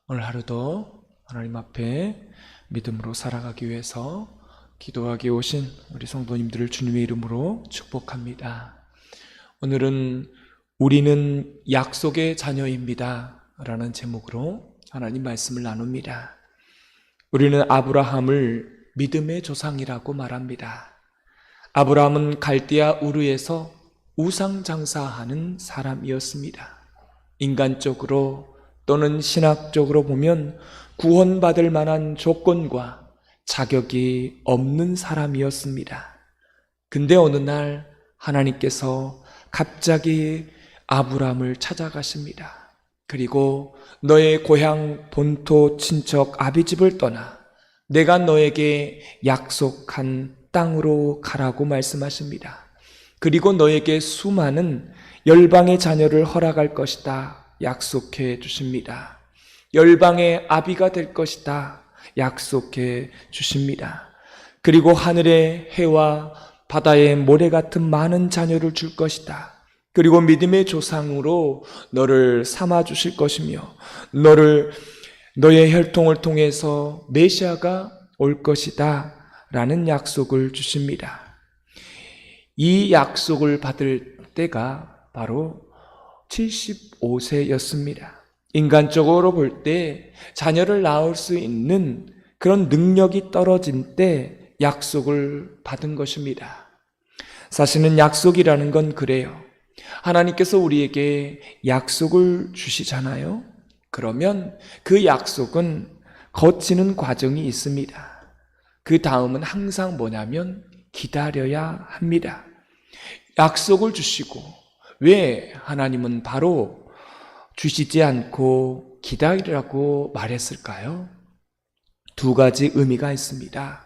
오늘 하루도 하나님 앞에 믿음으로 살아가기 위해서 기도하기 오신 우리 성도님들을 주님의 이름으로 축복합니다. 오늘은 우리는 약속의 자녀입니다 라는 제목으로 하나님 말씀을 나눕니다. 우리는 아브라함을 믿음의 조상이라고 말합니다. 아브라함은 갈대아 우르에서 우상장사하는 사람이었습니다. 인간적으로 또는 신학적으로 보면 구원받을 만한 조건과 자격이 없는 사람이었습니다. 근데 어느 날 하나님께서 갑자기 아브라함을 찾아가십니다. 그리고 너의 고향 본토 친척 아비집을 떠나 내가 너에게 약속한 땅으로 가라고 말씀하십니다. 그리고 너에게 수많은 열방의 자녀를 허락할 것이다 약속해 주십니다. 열방의 아비가 될 것이다 약속해 주십니다. 그리고 하늘의 해와 바다의 모래 같은 많은 자녀를 줄 것이다. 그리고 믿음의 조상으로 너를 삼아 주실 것이며 너의 혈통을 통해서 메시아가 올 것이다 라는 약속을 주십니다. 이 약속을 받을 때가 바로 75세였습니다. 인간적으로 볼 때 자녀를 낳을 수 있는 그런 능력이 떨어진 때 약속을 받은 것입니다. 사실은 약속이라는 건 그래요. 하나님께서 우리에게 약속을 주시잖아요. 그러면 그 약속은 거치는 과정이 있습니다. 그 다음은 항상 뭐냐면 기다려야 합니다. 약속을 주시고 왜 하나님은 바로 주시지 않고 기다리라고 말했을까요? 두 가지 의미가 있습니다.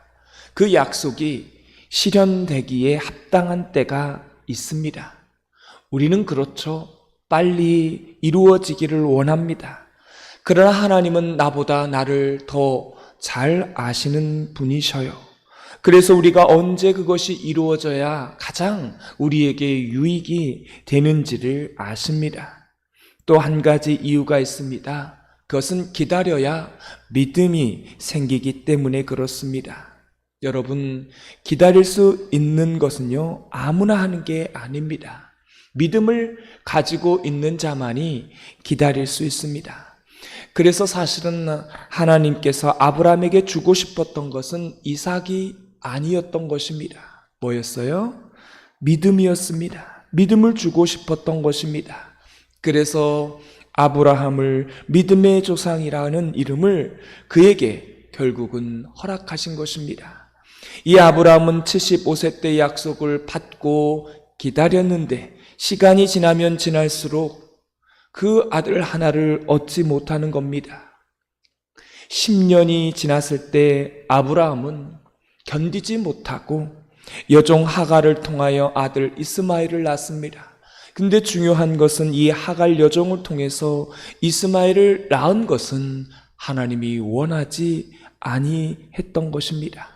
그 약속이 실현되기에 합당한 때가 있습니다. 우리는 그렇죠. 빨리 이루어지기를 원합니다. 그러나 하나님은 나보다 나를 더 잘 아시는 분이셔요. 그래서 우리가 언제 그것이 이루어져야 가장 우리에게 유익이 되는지를 아십니다. 또 한 가지 이유가 있습니다. 그것은 기다려야 믿음이 생기기 때문에 그렇습니다. 여러분, 기다릴 수 있는 것은요, 아무나 하는 게 아닙니다. 믿음을 가지고 있는 자만이 기다릴 수 있습니다. 그래서 사실은 하나님께서 아브라함에게 주고 싶었던 것은 이삭이 아니었던 것입니다. 뭐였어요? 믿음이었습니다. 믿음을 주고 싶었던 것입니다. 그래서 아브라함을 믿음의 조상이라는 이름을 그에게 결국은 허락하신 것입니다. 이 아브라함은 75세 때 약속을 받고 기다렸는데 시간이 지나면 지날수록 그 아들 하나를 얻지 못하는 겁니다. 10년이 지났을 때 아브라함은 견디지 못하고 여종 하갈을 통하여 아들 이스마엘을 낳습니다. 근데 중요한 것은 이 하갈 여종을 통해서 이스마엘을 낳은 것은 하나님이 원하지 아니했던 것입니다.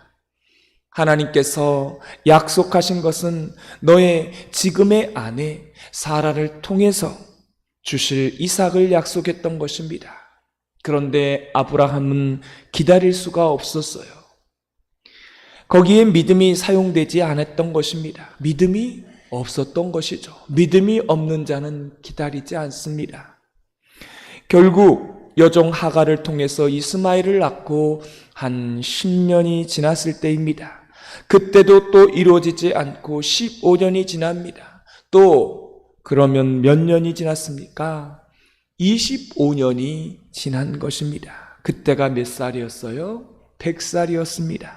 하나님께서 약속하신 것은 너의 지금의 아내 사라를 통해서 주실 이삭을 약속했던 것입니다. 그런데 아브라함은 기다릴 수가 없었어요. 거기에 믿음이 사용되지 않았던 것입니다. 믿음이 없었던 것이죠. 믿음이 없는 자는 기다리지 않습니다. 결국 여종 하갈을 통해서 이스마엘을 낳고 한 10년이 지났을 때입니다. 그때도 또 이루어지지 않고 15년이 지납니다. 또 그러면 몇 년이 지났습니까? 25년이 지난 것입니다. 그때가 몇 살이었어요? 100살이었습니다.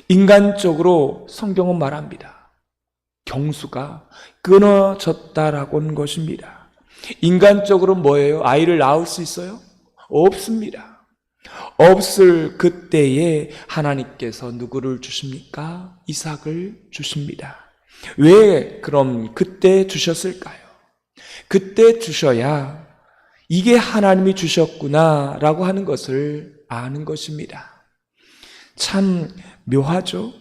인간적으로 성경은 말합니다. 경수가 끊어졌다라고 하는 것입니다. 인간적으로 뭐예요? 아이를 낳을 수 있어요? 없습니다. 없을 그때에 하나님께서 누구를 주십니까? 이삭을 주십니다. 왜 그럼 그때 주셨을까요? 그때 주셔야 이게 하나님이 주셨구나 라고 하는 것을 아는 것입니다. 참 묘하죠?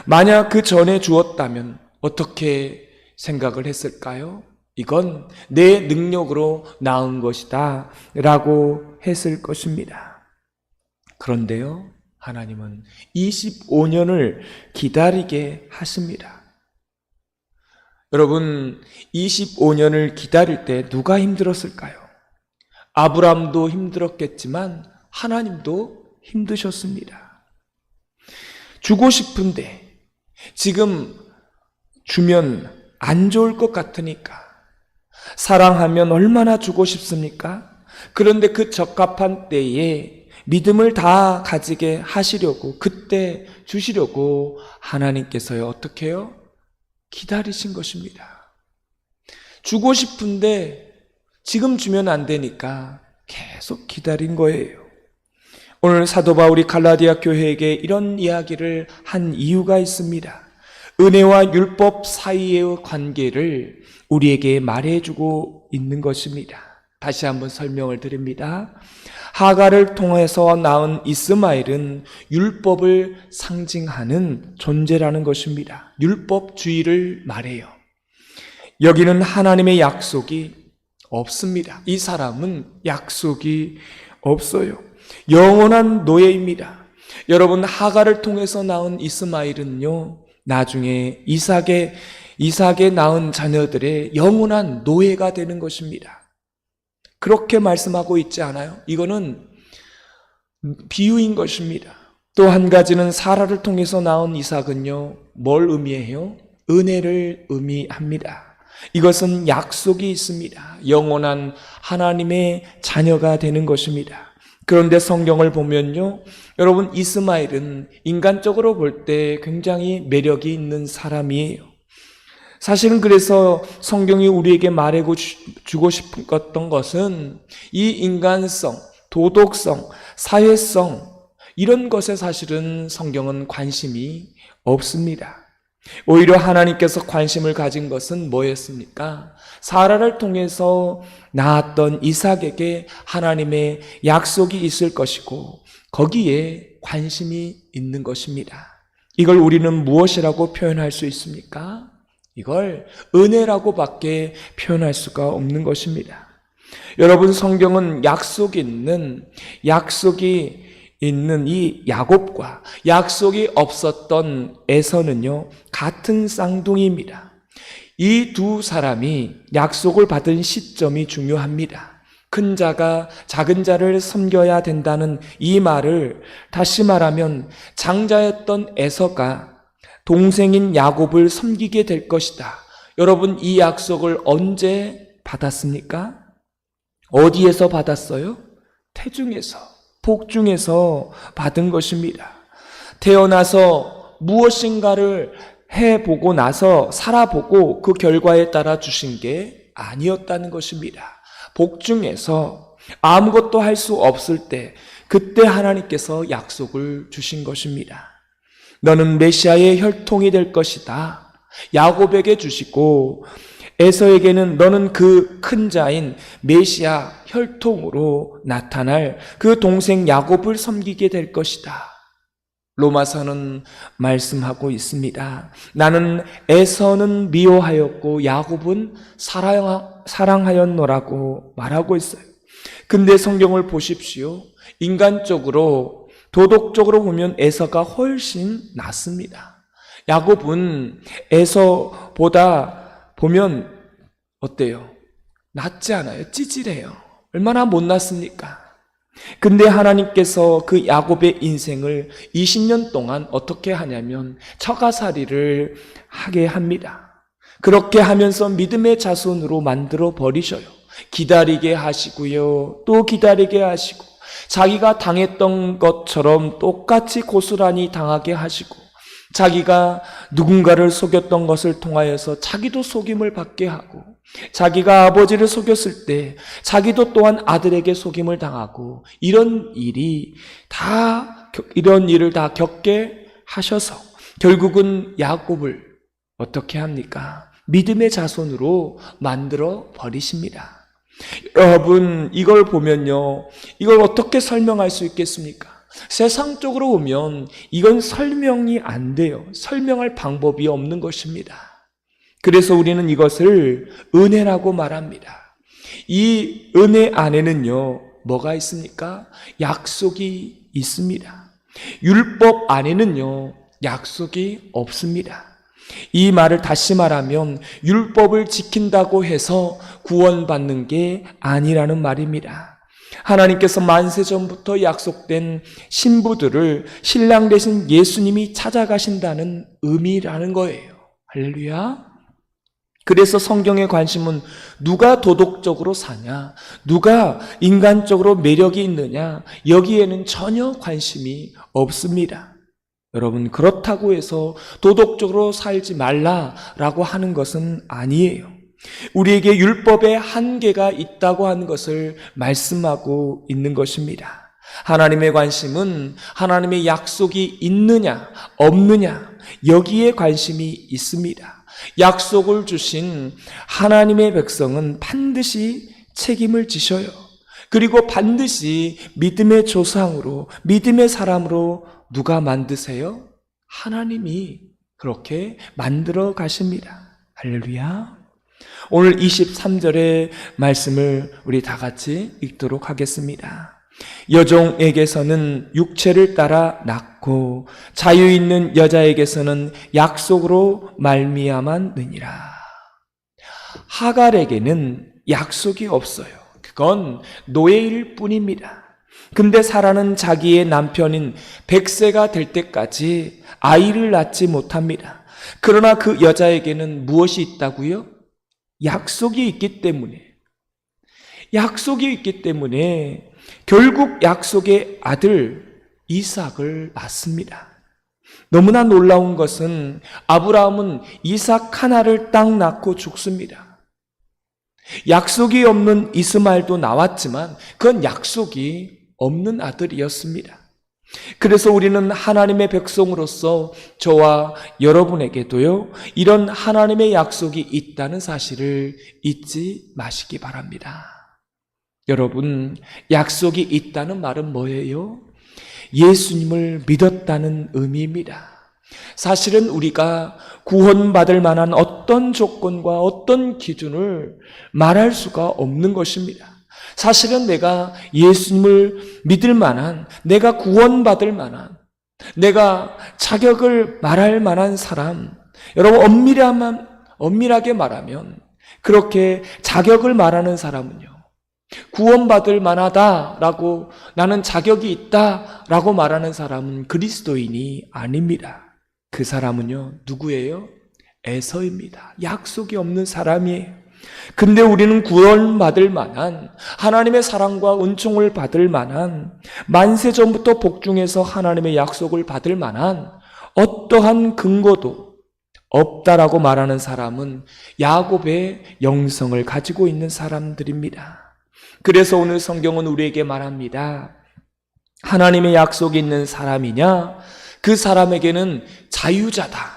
만약 그 전에 주었다면 어떻게 생각을 했을까요? 이건 내 능력으로 낳은 것이다 라고 했을 것입니다. 그런데요, 하나님은 25년을 기다리게 하십니다. 여러분, 25년을 기다릴 때 누가 힘들었을까요? 아브라함도 힘들었겠지만 하나님도 힘드셨습니다. 주고 싶은데 지금 주면 안 좋을 것 같으니까, 사랑하면 얼마나 주고 싶습니까? 그런데 그 적합한 때에 믿음을 다 가지게 하시려고, 그때 주시려고 하나님께서요, 어떻게 해요? 기다리신 것입니다. 주고 싶은데 지금 주면 안 되니까 계속 기다린 거예요. 오늘 사도 바울이 갈라디아 교회에게 이런 이야기를 한 이유가 있습니다. 은혜와 율법 사이의 관계를 우리에게 말해주고 있는 것입니다. 다시 한번 설명을 드립니다. 하갈을 통해서 낳은 이스마엘은 율법을 상징하는 존재라는 것입니다. 율법주의를 말해요. 여기는 하나님의 약속이 없습니다. 이 사람은 약속이 없어요. 영원한 노예입니다. 여러분, 하갈을 통해서 낳은 이스마엘은요, 나중에 이삭의 낳은 자녀들의 영원한 노예가 되는 것입니다. 그렇게 말씀하고 있지 않아요? 이거는 비유인 것입니다. 또 한 가지는 사라를 통해서 낳은 이삭은요, 뭘 의미해요? 은혜를 의미합니다. 이것은 약속이 있습니다. 영원한 하나님의 자녀가 되는 것입니다. 그런데 성경을 보면요, 여러분, 이스마엘은 인간적으로 볼 때 굉장히 매력이 있는 사람이에요. 사실은 그래서 성경이 우리에게 말해주고 싶었던 것은 이 인간성, 도덕성, 사회성, 이런 것에 사실은 성경은 관심이 없습니다. 오히려 하나님께서 관심을 가진 것은 뭐였습니까? 사라를 통해서 낳았던 이삭에게 하나님의 약속이 있을 것이고 거기에 관심이 있는 것입니다. 이걸 우리는 무엇이라고 표현할 수 있습니까? 이걸 은혜라고밖에 표현할 수가 없는 것입니다. 여러분, 성경은 약속이 있는 이 야곱과 약속이 없었던 에서는요, 같은 쌍둥이입니다. 이 두 사람이 약속을 받은 시점이 중요합니다. 큰 자가 작은 자를 섬겨야 된다는 이 말을 다시 말하면, 장자였던 에서가 동생인 야곱을 섬기게 될 것이다. 여러분, 이 약속을 언제 받았습니까? 어디에서 받았어요? 태중에서, 복중에서 받은 것입니다. 태어나서 무엇인가를 해보고 나서 살아보고 그 결과에 따라 주신 게 아니었다는 것입니다. 복중에서 아무것도 할 수 없을 때, 그때 하나님께서 약속을 주신 것입니다. 너는 메시아의 혈통이 될 것이다. 야곱에게 주시고, 에서에게는 너는 그 큰 자인 메시아 혈통으로 나타날 그 동생 야곱을 섬기게 될 것이다. 로마서는 말씀하고 있습니다. 나는 에서는 미워하였고 야곱은 사랑하였노라고 말하고 있어요. 근데 성경을 보십시오. 인간적으로, 도덕적으로 보면 에서가 훨씬 낫습니다. 야곱은 에서보다 보면 어때요? 낫지 않아요? 찌질해요. 얼마나 못났습니까? 근데 하나님께서 그 야곱의 인생을 20년 동안 어떻게 하냐면 처가살이를 하게 합니다. 그렇게 하면서 믿음의 자손으로 만들어 버리셔요. 기다리게 하시고요, 또 기다리게 하시고, 자기가 당했던 것처럼 똑같이 고스란히 당하게 하시고, 자기가 누군가를 속였던 것을 통하여서 자기도 속임을 받게 하고, 자기가 아버지를 속였을 때 자기도 또한 아들에게 속임을 당하고, 이런 일을 다 겪게 하셔서 결국은 야곱을 어떻게 합니까? 믿음의 자손으로 만들어 버리십니다. 여러분, 이걸 보면요, 이걸 어떻게 설명할 수 있겠습니까? 세상적으로 보면 이건 설명이 안 돼요. 설명할 방법이 없는 것입니다. 그래서 우리는 이것을 은혜라고 말합니다. 이 은혜 안에는요, 뭐가 있습니까? 약속이 있습니다. 율법 안에는요, 약속이 없습니다. 이 말을 다시 말하면 율법을 지킨다고 해서 구원받는 게 아니라는 말입니다. 하나님께서 만세전부터 약속된 신부들을 신랑 되신 예수님이 찾아가신다는 의미라는 거예요. 할렐루야. 그래서 성경의 관심은 누가 도덕적으로 사냐, 누가 인간적으로 매력이 있느냐, 여기에는 전혀 관심이 없습니다. 여러분, 그렇다고 해서 도덕적으로 살지 말라라고 하는 것은 아니에요. 우리에게 율법의 한계가 있다고 하는 것을 말씀하고 있는 것입니다. 하나님의 관심은 하나님의 약속이 있느냐 없느냐, 여기에 관심이 있습니다. 약속을 주신 하나님의 백성은 반드시 책임을 지셔요. 그리고 반드시 믿음의 조상으로, 믿음의 사람으로 누가 만드세요? 하나님이 그렇게 만들어 가십니다. 할렐루야. 오늘 23절의 말씀을 우리 다 같이 읽도록 하겠습니다. 여종에게서는 육체를 따라 낳고 자유 있는 여자에게서는 약속으로 말미암았느니라. 하갈에게는 약속이 없어요. 그건 노예일 뿐입니다. 근데 사라는 자기의 남편인 100세가 될 때까지 아이를 낳지 못합니다. 그러나 그 여자에게는 무엇이 있다고요? 약속이 있기 때문에 결국 약속의 아들 이삭을 낳습니다. 너무나 놀라운 것은 아브라함은 이삭 하나를 딱 낳고 죽습니다. 약속이 없는 이스마엘도 나왔지만 그건 약속이 없는 아들이었습니다. 그래서 우리는 하나님의 백성으로서 저와 여러분에게도요, 이런 하나님의 약속이 있다는 사실을 잊지 마시기 바랍니다. 여러분, 약속이 있다는 말은 뭐예요? 예수님을 믿었다는 의미입니다. 사실은 우리가 구원받을 만한 어떤 조건과 어떤 기준을 말할 수가 없는 것입니다. 사실은 내가 예수님을 믿을 만한, 내가 구원받을 만한, 내가 자격을 말할 만한 사람, 여러분 엄밀하게 말하면 그렇게 자격을 말하는 사람은요, 구원받을 만하다라고, 나는 자격이 있다라고 말하는 사람은 그리스도인이 아닙니다. 그 사람은요, 누구예요? 에서입니다. 약속이 없는 사람이에요. 근데 우리는 구원받을 만한, 하나님의 사랑과 은총을 받을 만한, 만세전부터 복중에서 하나님의 약속을 받을 만한 어떠한 근거도 없다라고 말하는 사람은 야곱의 영성을 가지고 있는 사람들입니다. 그래서 오늘 성경은 우리에게 말합니다. 하나님의 약속이 있는 사람이냐? 그 사람에게는 자유자다.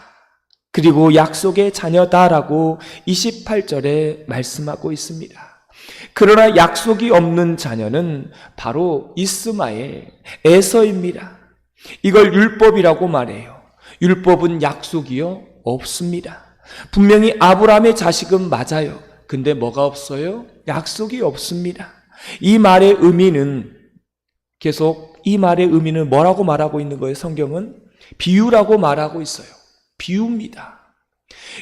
그리고 약속의 자녀다라고 28절에 말씀하고 있습니다. 그러나 약속이 없는 자녀는 바로 이스마엘, 에서입니다. 이걸 율법이라고 말해요. 율법은 약속이요? 없습니다. 분명히 아브라함의 자식은 맞아요. 근데 뭐가 없어요? 약속이 없습니다. 이 말의 의미는, 계속 이 말의 의미는 뭐라고 말하고 있는 거예요? 성경은 비유라고 말하고 있어요. 비유입니다.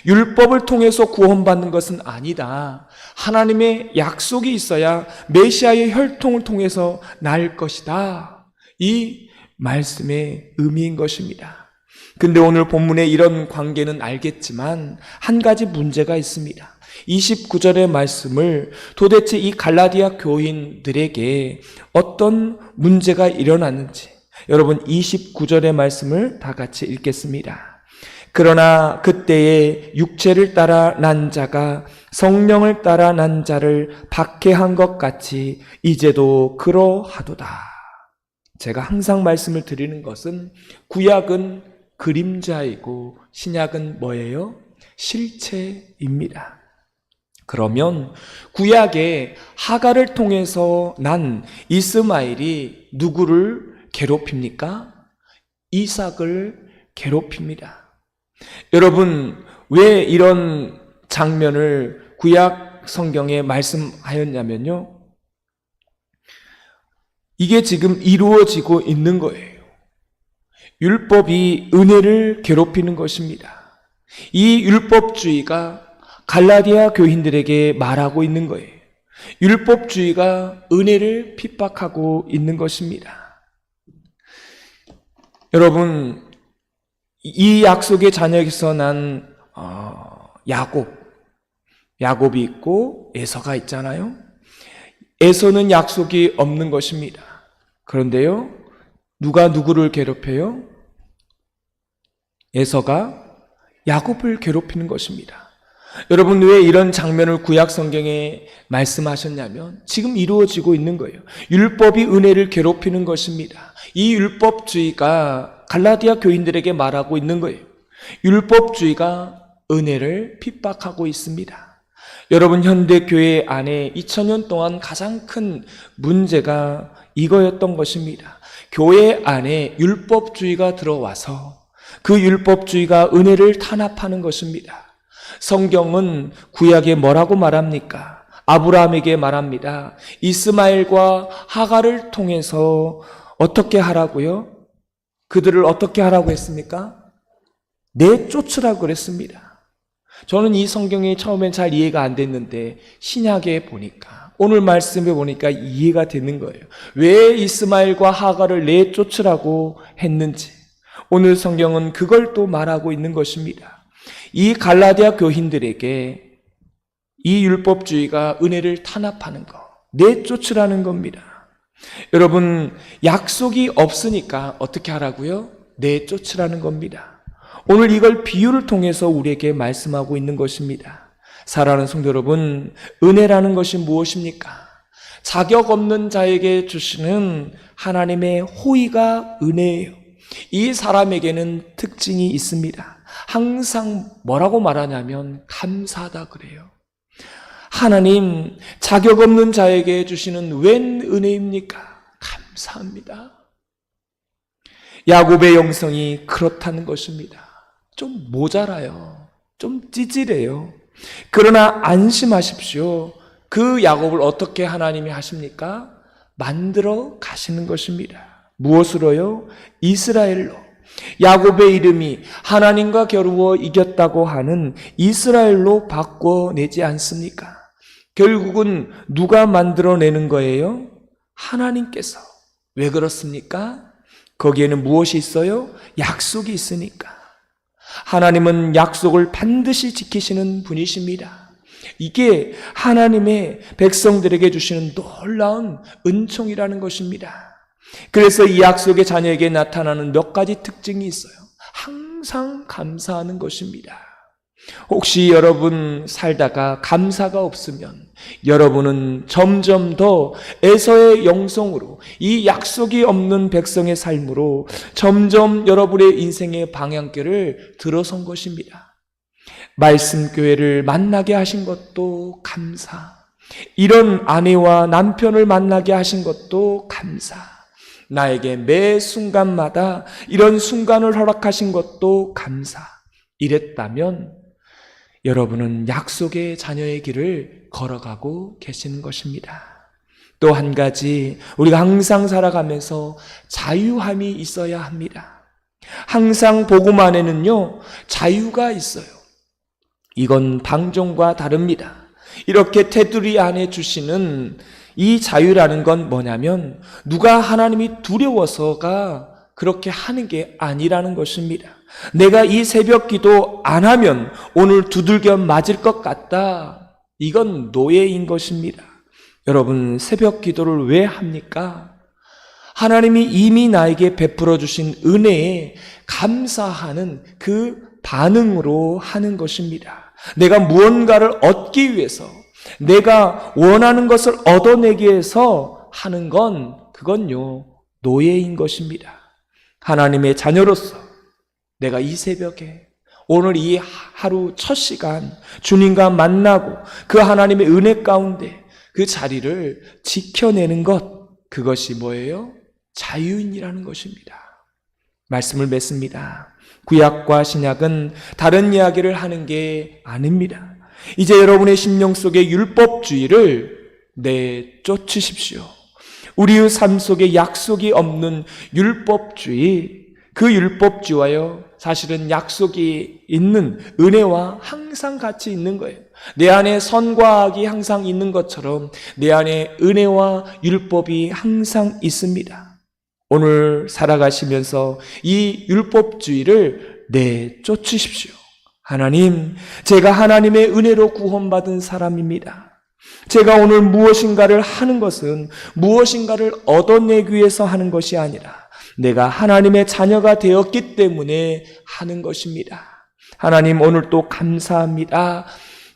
율법을 통해서 구원받는 것은 아니다. 하나님의 약속이 있어야 메시아의 혈통을 통해서 날 것이다. 이 말씀의 의미인 것입니다. 근데 오늘 본문의 이런 관계는 알겠지만 한 가지 문제가 있습니다. 29절의 말씀을 도대체 이 갈라디아 교인들에게 어떤 문제가 일어났는지, 여러분 29절의 말씀을 다 같이 읽겠습니다. 그러나 그때에 육체를 따라 난 자가 성령을 따라 난 자를 박해한 것 같이 이제도 그러하도다. 제가 항상 말씀을 드리는 것은 구약은 그림자이고 신약은 뭐예요? 실체입니다. 그러면 구약의 하갈을 통해서 난 이스마엘이 누구를 괴롭힙니까? 이삭을 괴롭힙니다. 여러분, 왜 이런 장면을 구약 성경에 말씀하였냐면요, 이게 지금 이루어지고 있는 거예요. 율법이 은혜를 괴롭히는 것입니다. 이 율법주의가 갈라디아 교인들에게 말하고 있는 거예요. 율법주의가 은혜를 핍박하고 있는 것입니다. 여러분, 이 약속의 자녀에서 난 야곱이 있고 에서가 있잖아요. 에서는 약속이 없는 것입니다. 그런데요, 누가 누구를 괴롭혀요? 에서가 야곱을 괴롭히는 것입니다. 여러분, 왜 이런 장면을 구약 성경에 말씀하셨냐면 지금 이루어지고 있는 거예요. 율법이 은혜를 괴롭히는 것입니다. 이 율법주의가 갈라디아 교인들에게 말하고 있는 거예요. 율법주의가 은혜를 핍박하고 있습니다. 여러분, 현대교회 안에 2000년 동안 가장 큰 문제가 이거였던 것입니다. 교회 안에 율법주의가 들어와서 그 율법주의가 은혜를 탄압하는 것입니다. 성경은 구약에 뭐라고 말합니까? 아브라함에게 말합니다. 이스마엘과 하갈을 통해서 어떻게 하라고요? 그들을 어떻게 하라고 했습니까? 내쫓으라고 그랬습니다. 저는 이 성경이 처음엔 잘 이해가 안 됐는데 신약에 보니까, 오늘 말씀에 보니까 이해가 되는 거예요. 왜 이스마엘과 하갈을 내쫓으라고 했는지 오늘 성경은 그걸 또 말하고 있는 것입니다. 이 갈라디아 교인들에게 이 율법주의가 은혜를 탄압하는 거, 내쫓으라는 겁니다. 여러분, 약속이 없으니까 어떻게 하라고요? 내쫓으라는 겁니다. 오늘 이걸 비유를 통해서 우리에게 말씀하고 있는 것입니다. 사랑하는 성도 여러분, 은혜라는 것이 무엇입니까? 자격 없는 자에게 주시는 하나님의 호의가 은혜예요. 이 사람에게는 특징이 있습니다. 항상 뭐라고 말하냐면 감사하다 그래요. 하나님, 자격 없는 자에게 주시는 웬 은혜입니까? 감사합니다. 야곱의 영성이 그렇다는 것입니다. 좀 모자라요. 좀 찌질해요. 그러나 안심하십시오. 그 야곱을 어떻게 하나님이 하십니까? 만들어 가시는 것입니다. 무엇으로요? 이스라엘로. 야곱의 이름이 하나님과 겨루어 이겼다고 하는 이스라엘로 바꿔내지 않습니까? 결국은 누가 만들어내는 거예요? 하나님께서. 왜 그렇습니까? 거기에는 무엇이 있어요? 약속이 있으니까. 하나님은 약속을 반드시 지키시는 분이십니다. 이게 하나님의 백성들에게 주시는 놀라운 은총이라는 것입니다. 그래서 이 약속의 자녀에게 나타나는 몇 가지 특징이 있어요. 항상 감사하는 것입니다. 혹시 여러분 살다가 감사가 없으면 여러분은 점점 더 에서의 영성으로, 이 약속이 없는 백성의 삶으로 점점 여러분의 인생의 방향길을 들어선 것입니다. 말씀교회를 만나게 하신 것도 감사, 이런 아내와 남편을 만나게 하신 것도 감사, 나에게 매 순간마다 이런 순간을 허락하신 것도 감사. 이랬다면 여러분은 약속의 자녀의 길을 걸어가고 계시는 것입니다. 또 한 가지, 우리가 항상 살아가면서 자유함이 있어야 합니다. 항상 복음 안에는요, 자유가 있어요. 이건 방종과 다릅니다. 이렇게 테두리 안에 주시는 이 자유라는 건 뭐냐면 누가 하나님이 두려워서가 그렇게 하는 게 아니라는 것입니다. 내가 이 새벽 기도 안 하면 오늘 두들겨 맞을 것 같다. 이건 노예인 것입니다. 여러분, 새벽 기도를 왜 합니까? 하나님이 이미 나에게 베풀어 주신 은혜에 감사하는 그 반응으로 하는 것입니다. 내가 무언가를 얻기 위해서, 내가 원하는 것을 얻어내기 위해서 하는 건, 그건요, 노예인 것입니다. 하나님의 자녀로서 내가 이 새벽에, 오늘 이 하루 첫 시간 주님과 만나고 그 하나님의 은혜 가운데 그 자리를 지켜내는 것, 그것이 뭐예요? 자유인이라는 것입니다. 말씀을 맺습니다. 구약과 신약은 다른 이야기를 하는 게 아닙니다. 이제 여러분의 심령 속에 율법주의를 내쫓으십시오. 우리의 삶 속에 약속이 없는 율법주의, 그 율법주의와요, 사실은 약속이 있는 은혜와 항상 같이 있는 거예요. 내 안에 선과 악이 항상 있는 것처럼 내 안에 은혜와 율법이 항상 있습니다. 오늘 살아가시면서 이 율법주의를 내쫓으십시오. 하나님, 제가 하나님의 은혜로 구원받은 사람입니다. 제가 오늘 무엇인가를 하는 것은 무엇인가를 얻어내기 위해서 하는 것이 아니라 내가 하나님의 자녀가 되었기 때문에 하는 것입니다. 하나님, 오늘도 감사합니다.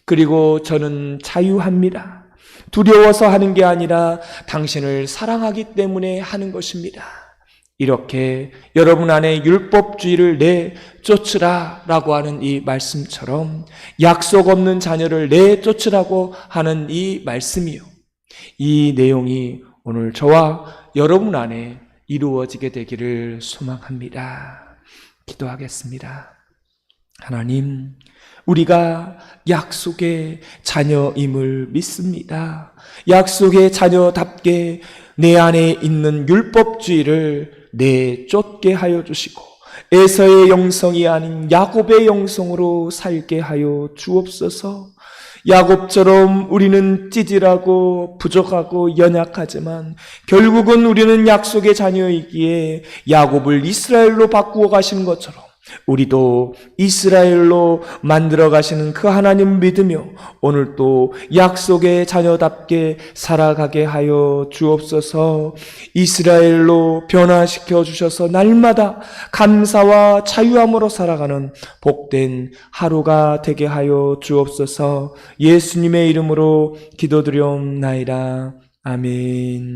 그리고 저는 자유합니다. 두려워서 하는 게 아니라 당신을 사랑하기 때문에 하는 것입니다. 이렇게 여러분 안에 율법주의를 내쫓으라 라고 하는 이 말씀처럼 약속 없는 자녀를 내쫓으라고 하는 이 말씀이요, 이 내용이 오늘 저와 여러분 안에 이루어지게 되기를 소망합니다. 기도하겠습니다. 하나님, 우리가 약속의 자녀임을 믿습니다. 약속의 자녀답게 내 안에 있는 율법주의를 내쫓게 하여 주시고 에서의 영성이 아닌 야곱의 영성으로 살게 하여 주옵소서. 야곱처럼 우리는 찌질하고 부족하고 연약하지만 결국은 우리는 약속의 자녀이기에 야곱을 이스라엘로 바꾸어 가시는 것처럼 우리도 이스라엘로 만들어 가시는 그 하나님 믿으며 오늘 또 약속의 자녀답게 살아가게 하여 주옵소서. 이스라엘로 변화시켜 주셔서 날마다 감사와 자유함으로 살아가는 복된 하루가 되게 하여 주옵소서. 예수님의 이름으로 기도드리옵나이다. 아멘.